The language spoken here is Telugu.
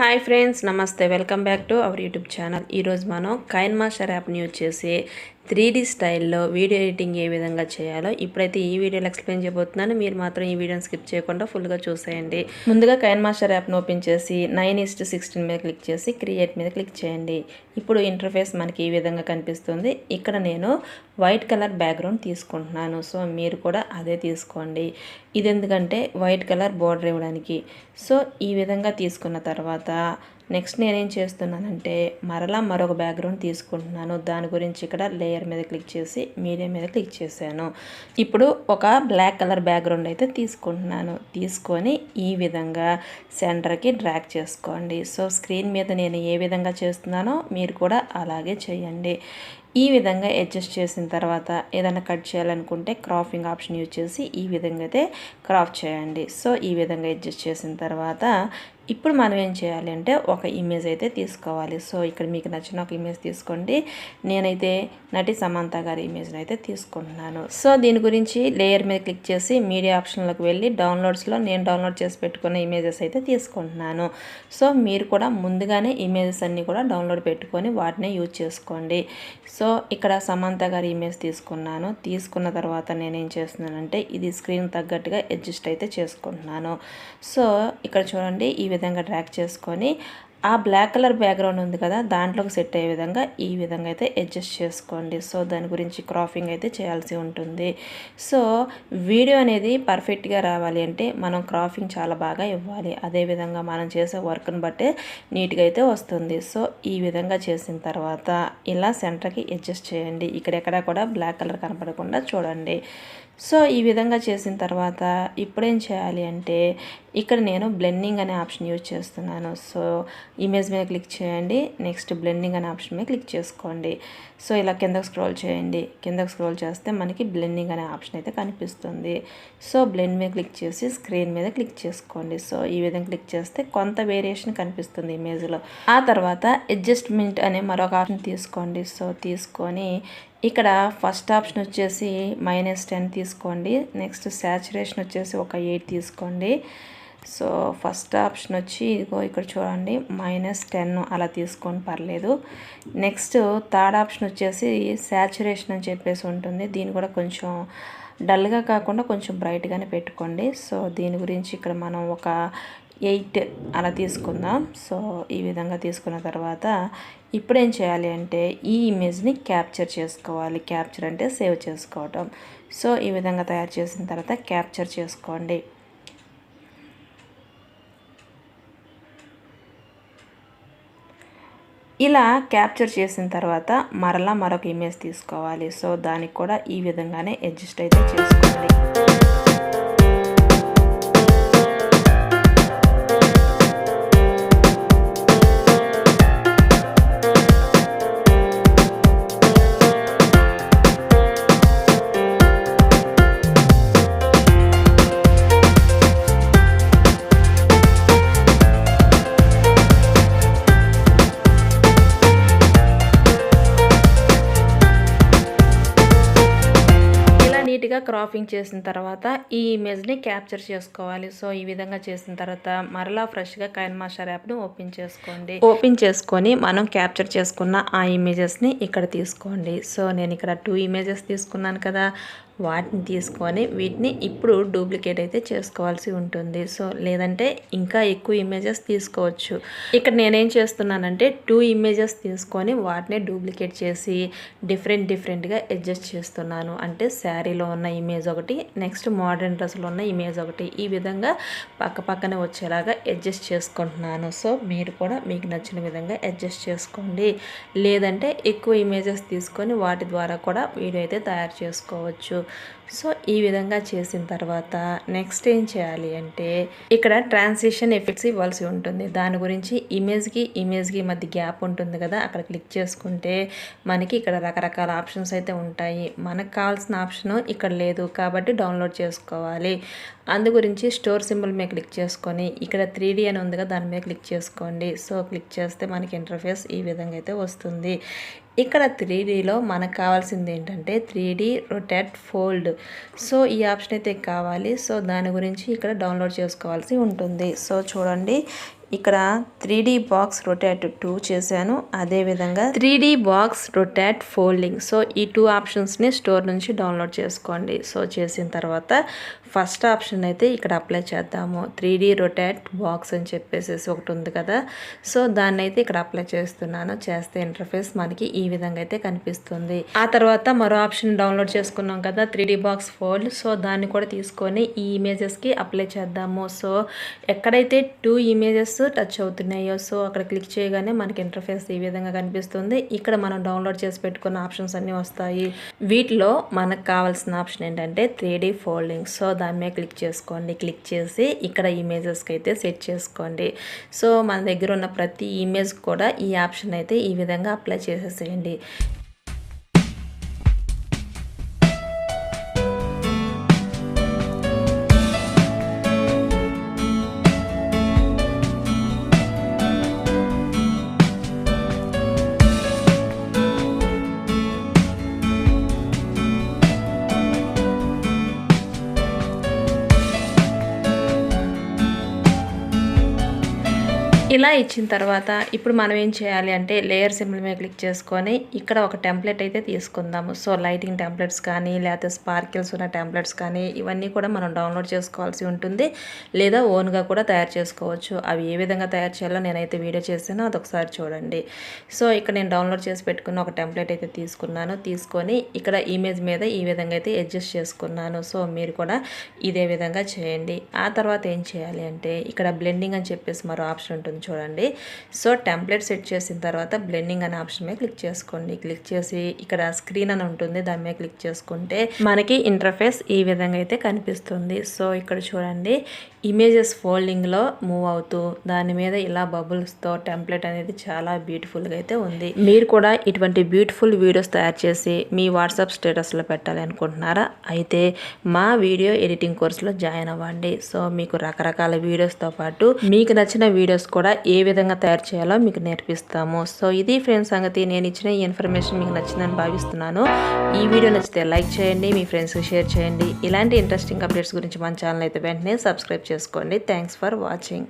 హాయ్ ఫ్రెండ్స్, నమస్తే. Welcome back to our YouTube channel. ఈరోజు మనం కైన్మాస్టర్ యాప్ని యూజ్ చేసి 3D స్టైల్లో వీడియో ఎడిటింగ్ ఏ విధంగా చేయాలో ఇప్పుడైతే ఈ వీడియోలో ఎక్స్ప్లెయిన్ చేయబోతున్నాను. మీరు మాత్రం ఈ వీడియోని స్కిప్ చేయకుండా ఫుల్గా చూసేయండి. ముందుగా కైన్మాస్టర్ యాప్ను ఓపెన్ చేసి 9:16 మీద క్లిక్ చేసి క్రియేట్ మీద క్లిక్ చేయండి. ఇప్పుడు ఇంటర్ఫేస్ మనకి ఈ విధంగా కనిపిస్తుంది. ఇక్కడ నేను వైట్ కలర్ బ్యాక్గ్రౌండ్ తీసుకుంటున్నాను. సో మీరు కూడా అదే తీసుకోండి. ఇది ఎందుకంటే వైట్ కలర్ బోర్డర్ ఇవ్వడానికి. సో ఈ విధంగా తీసుకున్న తర్వాత నెక్స్ట్ నేనేం చేస్తున్నానంటే మరొక బ్యాక్గ్రౌండ్ తీసుకుంటున్నాను. దాని గురించి ఇక్కడ లేయర్ మీద క్లిక్ చేసి మీడియా మీద క్లిక్ చేశాను. ఇప్పుడు ఒక బ్లాక్ కలర్ బ్యాక్గ్రౌండ్ అయితే తీసుకుంటున్నాను. తీసుకొని ఈ విధంగా సెంటర్కి డ్రాగ్ చేసుకోండి. సో స్క్రీన్ మీద నేను ఏ విధంగా చేస్తున్నానో మీరు కూడా అలాగే చేయండి. ఈ విధంగా అడ్జస్ట్ చేసిన తర్వాత ఏదైనా కట్ చేయాలనుకుంటే క్రాపింగ్ ఆప్షన్ యూజ్ చేసి ఈ విధంగా అయితే క్రాప్ చేయండి. సో ఈ విధంగా అడ్జస్ట్ చేసిన తర్వాత ఇప్పుడు మనం ఏం చేయాలి అంటే ఒక ఇమేజ్ అయితే తీసుకోవాలి. సో ఇక్కడ మీకు నచ్చిన ఒక ఇమేజ్ తీసుకోండి. నేనైతే నటి సమంత గారి ఇమేజ్ని అయితే తీసుకుంటున్నాను. సో దీని గురించి లేయర్ మీద క్లిక్ చేసి మీడియా ఆప్షన్లోకి వెళ్ళి డౌన్లోడ్స్లో నేను డౌన్లోడ్ చేసి పెట్టుకున్న ఇమేజెస్ అయితే తీసుకుంటున్నాను. సో మీరు కూడా ముందుగానే ఇమేజెస్ అన్నీ కూడా డౌన్లోడ్ పెట్టుకొని వాటినే యూజ్ చేసుకోండి. సో ఇక్కడ సమంత గారి ఇమేజ్ తీసుకున్నాను. తీసుకున్న తర్వాత నేనేం చేస్తున్నానంటే ఇది స్క్రీన్ తగ్గట్టుగా అడ్జస్ట్ అయితే చేసుకుంటున్నాను. సో ఇక్కడ చూడండి ఈ విధంగా డ్రాగ్ చేసుకొని ఆ బ్లాక్ కలర్ బ్యాక్గ్రౌండ్ ఉంది కదా, దాంట్లోకి సెట్ అయ్యే విధంగా ఈ విధంగా అయితే అడ్జస్ట్ చేసుకోండి. సో దాని గురించి క్రాపింగ్ అయితే చేయాల్సి ఉంటుంది. సో వీడియో అనేది పర్ఫెక్ట్గా రావాలి అంటే మనం క్రాపింగ్ చాలా బాగా ఇవ్వాలి. అదేవిధంగా మనం చేసే వర్క్ని బట్టే నీట్గా అయితే వస్తుంది. సో ఈ విధంగా చేసిన తర్వాత ఇలా సెంటర్కి అడ్జస్ట్ చేయండి. ఇక్కడెక్కడ కూడా బ్లాక్ కలర్ కనపడకుండా చూడండి. సో ఈ విధంగా చేసిన తర్వాత ఇప్పుడేం చేయాలి అంటే ఇక్కడ నేను బ్లెండింగ్ అనే ఆప్షన్ యూజ్ చేస్తున్నాను. సో ఇమేజ్ మీద క్లిక్ చేయండి. నెక్స్ట్ బ్లెండింగ్ అనే ఆప్షన్ మీద క్లిక్ చేసుకోండి. సో ఇలా కిందకు స్క్రోల్ చేయండి. కిందకు స్క్రోల్ చేస్తే మనకి బ్లెండింగ్ అనే ఆప్షన్ అయితే కనిపిస్తుంది. సో బ్లెండ్ మీద క్లిక్ చేసి స్క్రీన్ మీద క్లిక్ చేసుకోండి. సో ఈ విధంగా క్లిక్ చేస్తే కొంత వేరియేషన్ కనిపిస్తుంది ఇమేజ్లో. ఆ తర్వాత అడ్జస్ట్మెంట్ అనే మరొక ఆప్షన్ తీసుకోండి. సో తీసుకొని ఇక్కడ ఫస్ట్ ఆప్షన్ వచ్చేసి -10 తీసుకోండి. నెక్స్ట్ సాచురేషన్ వచ్చేసి ఒక 8 తీసుకోండి. సో ఫస్ట్ ఆప్షన్ వచ్చి ఇదిగో ఇక్కడ చూడండి -10 అలా తీసుకొని పర్లేదు. నెక్స్ట్ థర్డ్ ఆప్షన్ వచ్చేసి సాచురేషన్ అని చెప్పేసి ఉంటుంది. దీన్ని కూడా కొంచెం డల్గా కాకుండా కొంచెం బ్రైట్గానే పెట్టుకోండి. సో దీని గురించి ఇక్కడ మనం ఒక 8 అలా తీసుకుందాం. సో ఈ విధంగా తీసుకున్న తర్వాత ఇప్పుడు ఏం చేయాలి అంటే ఈ ఇమేజ్ని క్యాప్చర్ చేసుకోవాలి. క్యాప్చర్ అంటే సేవ్ చేసుకోవటం. సో ఈ విధంగా తయారు చేసిన తర్వాత క్యాప్చర్ చేసుకోండి. ఇలా క్యాప్చర్ చేసిన తర్వాత మరొక ఇమేజ్ తీసుకోవాలి. సో దానికి కూడా ఈ విధంగానే అడ్జస్ట్ అయితే చేసుకోండి. నీట్గా క్రాపింగ్ చేసిన తర్వాత ఈ ఇమేజ్ని క్యాప్చర్ చేసుకోవాలి. సో ఈ విధంగా చేసిన తర్వాత మరలా ఫ్రెష్గా కైన్మాస్టర్ యాప్ని ఓపెన్ చేసుకోండి. ఓపెన్ చేసుకొని మనం క్యాప్చర్ చేసుకున్న ఆ ఇమేజెస్ని ఇక్కడ తీసుకోండి. సో నేను ఇక్కడ 2 ఇమేజెస్ తీసుకున్నాను కదా, వాటిని తీసుకొని వీటిని ఇప్పుడు డూప్లికేట్ అయితే చేసుకోవాల్సి ఉంటుంది. సో లేదంటే ఇంకా ఎక్కువ ఇమేజెస్ తీసుకోవచ్చు. ఇక్కడ నేనేం చేస్తున్నానంటే 2 ఇమేజెస్ తీసుకొని వాటిని డూప్లికేట్ చేసి డిఫరెంట్గా అడ్జస్ట్ చేస్తున్నాను. అంటే శారీలో ఉన్న ఇమేజ్ ఒకటి, నెక్స్ట్ మోడర్న్ డ్రెస్లో ఉన్న ఇమేజ్ ఒకటి, ఈ విధంగా పక్కనే వచ్చేలాగా అడ్జస్ట్ చేసుకుంటున్నాను. సో మీరు కూడా మీకు నచ్చిన విధంగా అడ్జస్ట్ చేసుకోండి. లేదంటే ఎక్కువ ఇమేజెస్ తీసుకొని వాటి ద్వారా కూడా వీడియో అయితే తయారు చేసుకోవచ్చు. సో ఈ విధంగా చేసిన తర్వాత నెక్స్ట్ ఏం చేయాలి అంటే ఇక్కడ ట్రాన్సిషన్ ఎఫెక్ట్స్ ఇవ్వాల్సి ఉంటుంది. దాని గురించి ఇమేజ్కి మధ్య గ్యాప్ ఉంటుంది కదా, అక్కడ క్లిక్ చేసుకుంటే మనకి ఇక్కడ రకరకాల ఆప్షన్స్ అయితే ఉంటాయి. మనకు కావాల్సిన ఆప్షన్ ఇక్కడ లేదు కాబట్టి డౌన్లోడ్ చేసుకోవాలి. అందు గురించి స్టోర్ సింబల్ మీద క్లిక్ చేసుకొని ఇక్కడ 3D అని ఉంది కదా, దాని మీద క్లిక్ చేసుకోండి. సో క్లిక్ చేస్తే మనకి ఇంటర్ఫేస్ ఈ విధంగా అయితే వస్తుంది. ఇక్కడ 3Dలో మనకు కావాల్సింది ఏంటంటే 3D రొటేట్ ఫోల్డ్. సో ఈ ఆప్షన్ అయితే కావాలి. సో దాని గురించి ఇక్కడ డౌన్లోడ్ చేసుకోవాల్సి ఉంటుంది. సో చూడండి ఇక్కడ 3D బాక్స్ రొటేట్ 2 చేశాను, అదేవిధంగా 3D box rotate folding. So ఈ 2 ఆప్షన్స్ని స్టోర్ నుంచి డౌన్లోడ్ చేసుకోండి. సో చేసిన తర్వాత ఫస్ట్ ఆప్షన్ అయితే ఇక్కడ అప్లై చేద్దాము. 3D రొటేట్ బాక్స్ అని చెప్పేసి ఒకటి ఉంది కదా, సో దాన్ని అయితే ఇక్కడ అప్లై చేస్తున్నాను. చేస్తే ఇంటర్ఫేస్ మనకి ఈ విధంగా అయితే కనిపిస్తుంది. ఆ తర్వాత మరో ఆప్షన్ డౌన్లోడ్ చేసుకున్నాం కదా 3D బాక్స్ ఫోల్డ్. సో దాన్ని కూడా తీసుకొని ఈ ఇమేజెస్కి అప్లై చేద్దాము. సో ఎక్కడైతే 2 ఇమేజెస్ టచ్ అవుతున్నాయో సో అక్కడ క్లిక్ చేయగానే మనకి ఇంటర్ఫేస్ ఈ విధంగా కనిపిస్తుంది. ఇక్కడ మనం డౌన్లోడ్ చేసి పెట్టుకున్న ఆప్షన్స్ అన్నీ వస్తాయి. వీటిలో మనకు కావాల్సిన ఆప్షన్ ఏంటంటే 3D ఫోల్డింగ్. సో దాని మీద క్లిక్ చేసుకోండి. క్లిక్ చేసి ఇక్కడ ఇమేజెస్కి అయితే సెట్ చేసుకోండి. సో మన దగ్గర ఉన్న ప్రతి ఇమేజ్ కూడా ఈ ఆప్షన్ అయితే ఈ విధంగా అప్లై చేసేసేయండి. ఇలా ఇచ్చిన తర్వాత ఇప్పుడు మనం ఏం చేయాలి అంటే లేయర్ సింబల్ మీద క్లిక్ చేసుకొని ఇక్కడ ఒక టెంప్లెట్ అయితే తీసుకుందాము. సో లైటింగ్ టెంప్లెట్స్ కానీ లేకపోతే స్పార్కిల్స్ ఉన్న టెంప్లెట్స్ కానీ ఇవన్నీ కూడా మనం డౌన్లోడ్ చేసుకోవాల్సి ఉంటుంది, లేదా ఓన్గా కూడా తయారు చేసుకోవచ్చు. అవి ఏ విధంగా తయారు చేయాలో నేనైతే వీడియో చేశానో అదొకసారి చూడండి. సో ఇక్కడ నేను డౌన్లోడ్ చేసి పెట్టుకున్న ఒక టెంప్లెట్ అయితే తీసుకున్నాను. తీసుకొని ఇక్కడ ఇమేజ్ మీద ఈ విధంగా అయితే అడ్జస్ట్ చేసుకున్నాను. సో మీరు కూడా ఇదే విధంగా చేయండి. ఆ తర్వాత ఏం చేయాలి అంటే ఇక్కడ బ్లెండింగ్ అని చెప్పేసి మరో ఆప్షన్ ఉంటుంది చూడండి. సో టెంప్లెట్ సెట్ చేసిన తర్వాత బ్లెండింగ్ అనే ఆప్షన్ మీద క్లిక్ చేసుకోండి. క్లిక్ చేసి ఇక్కడ స్క్రీన్ అని ఉంటుంది, దాని మీద క్లిక్ చేసుకుంటే మనకి ఇంటర్ఫేస్ ఈ విధంగా అయితే కనిపిస్తుంది. సో ఇక్కడ చూడండి ఇమేజెస్ ఫోల్డింగ్లో మూవ్ అవుతూ దాని మీద ఇలా బబుల్స్తో టెంప్లెట్ అనేది చాలా బ్యూటిఫుల్గా అయితే ఉంది. మీరు కూడా ఇటువంటి బ్యూటిఫుల్ వీడియోస్ తయారు చేసి మీ వాట్సాప్ స్టేటస్లో పెట్టాలి అనుకుంటున్నారా? అయితే మా వీడియో ఎడిటింగ్ కోర్సులో జాయిన్ అవ్వండి. సో మీకు రకరకాల వీడియోస్తో పాటు మీకు నచ్చిన వీడియోస్ కూడా ఏ విధంగా తయారు చేయాలో మీకు నేర్పిస్తాము. సో ఇది ఫ్రెండ్స్ సంగతి. నేను ఇచ్చిన ఈ ఇన్ఫర్మేషన్ మీకు నచ్చిందని భావిస్తున్నాను. ఈ వీడియో నచ్చితే లైక్ చేయండి, మీ ఫ్రెండ్స్కి షేర్ చేయండి. ఇలాంటి ఇంట్రెస్టింగ్ అప్డేట్స్ గురించి మన ఛానల్ అయితే వెంటనే సబ్స్క్రైబ్ చేసుకోండి. Thanks for watching.